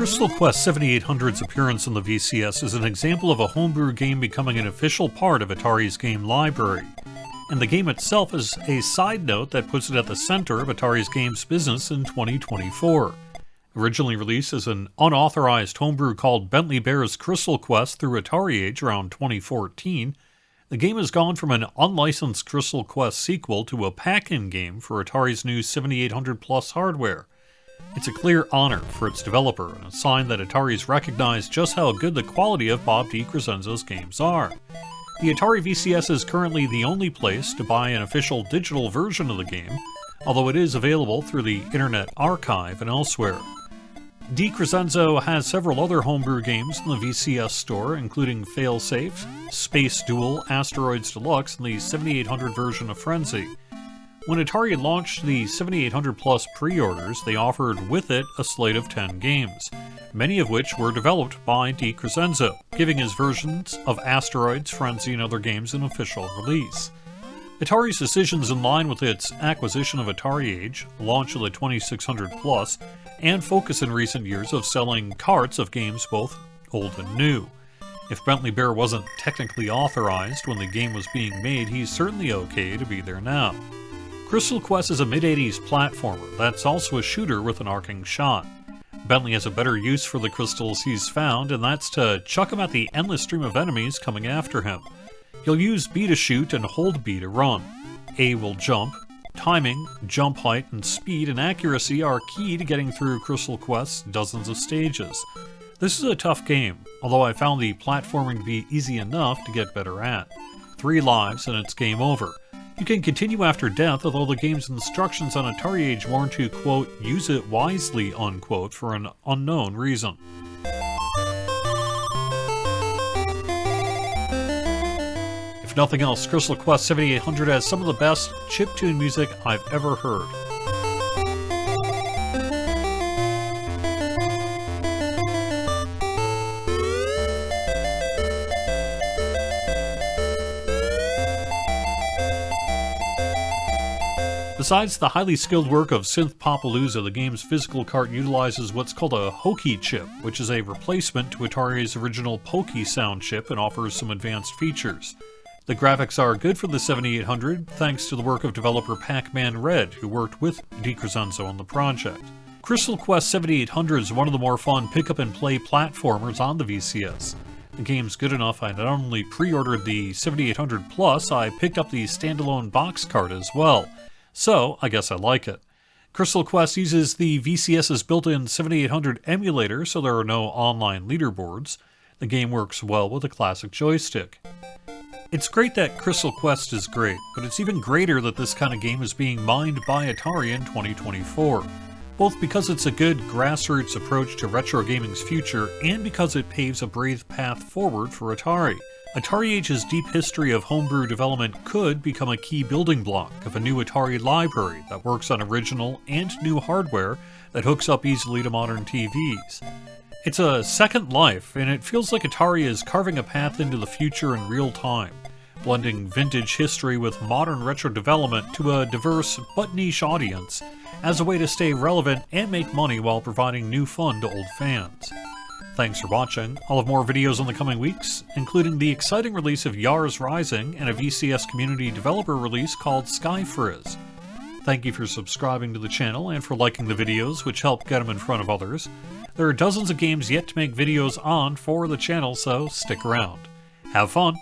Crystal Quest 7800's appearance on the VCS is an example of a homebrew game becoming an official part of Atari's game library. And the game itself is a side note that puts it at the center of Atari's games business in 2024. Originally released as an unauthorized homebrew called Bentley Bear's Crystal Quest through AtariAge around 2014, the game has gone from an unlicensed Crystal Quest sequel to a pack-in game for Atari's new 7800 Plus hardware. It's a clear honor for its developer and a sign that Atari's recognized just how good the quality of Bob DeCrescenzo's games are. The Atari VCS is currently the only place to buy an official digital version of the game, although it is available through the Internet Archive and elsewhere. DeCrescenzo has several other homebrew games in the VCS store, including Failsafe, Space Duel, Asteroids Deluxe, and the 7800 version of Frenzy. When Atari launched the 7800 Plus pre-orders, they offered with it a slate of 10 games, many of which were developed by DeCrescenzo, giving his versions of Asteroids, Frenzy, and other games an official release. Atari's decisions in line with its acquisition of AtariAge, launch of the 2600 Plus, and focus in recent years of selling carts of games both old and new. If Bentley Bear wasn't technically authorized when the game was being made, he's certainly okay to be there now. Crystal Quest is a mid-80s platformer that's also a shooter with an arcing shot. Bentley has a better use for the crystals he's found, and that's to chuck them at the endless stream of enemies coming after him. He'll use B to shoot and hold B to run. A will jump. Timing, jump height, and speed and accuracy are key to getting through Crystal Quest's dozens of stages. This is a tough game, although I found the platforming to be easy enough to get better at. 3 lives and it's game over. You can continue after death, although the game's instructions on AtariAge warn to, quote, use it wisely, unquote, for an unknown reason. If nothing else, Crystal Quest 7800 has some of the best chiptune music I've ever heard. Besides the highly skilled work of Synth Popalooza, the game's physical cart utilizes what's called a Hokey chip, which is a replacement to Atari's original Pokey sound chip and offers some advanced features. The graphics are good for the 7800 thanks to the work of developer Pac-Man Red, who worked with DeCrescenzo on the project. Crystal Quest 7800 is one of the more fun pick-up-and-play platformers on the VCS. The game's good enough I not only pre-ordered the 7800 Plus, I picked up the standalone box cart as well. So, I guess I like it. Crystal Quest uses the VCS's built-in 7800 emulator, so there are no online leaderboards. The game works well with a classic joystick. It's great that Crystal Quest is great, but it's even greater that this kind of game is being mined by Atari in 2024. Both because it's a good grassroots approach to retro gaming's future, and because it paves a brave path forward for Atari. AtariAge's deep history of homebrew development could become a key building block of a new Atari library that works on original and new hardware that hooks up easily to modern TVs. It's a second life, and it feels like Atari is carving a path into the future in real time, blending vintage history with modern retro development to a diverse but niche audience as a way to stay relevant and make money while providing new fun to old fans. Thanks for watching. I'll have more videos in the coming weeks, including the exciting release of Yars Rising and a VCS community developer release called Skyfrizz. Thank you for subscribing to the channel and for liking the videos, which help get them in front of others. There are dozens of games yet to make videos on for the channel, so stick around. Have fun!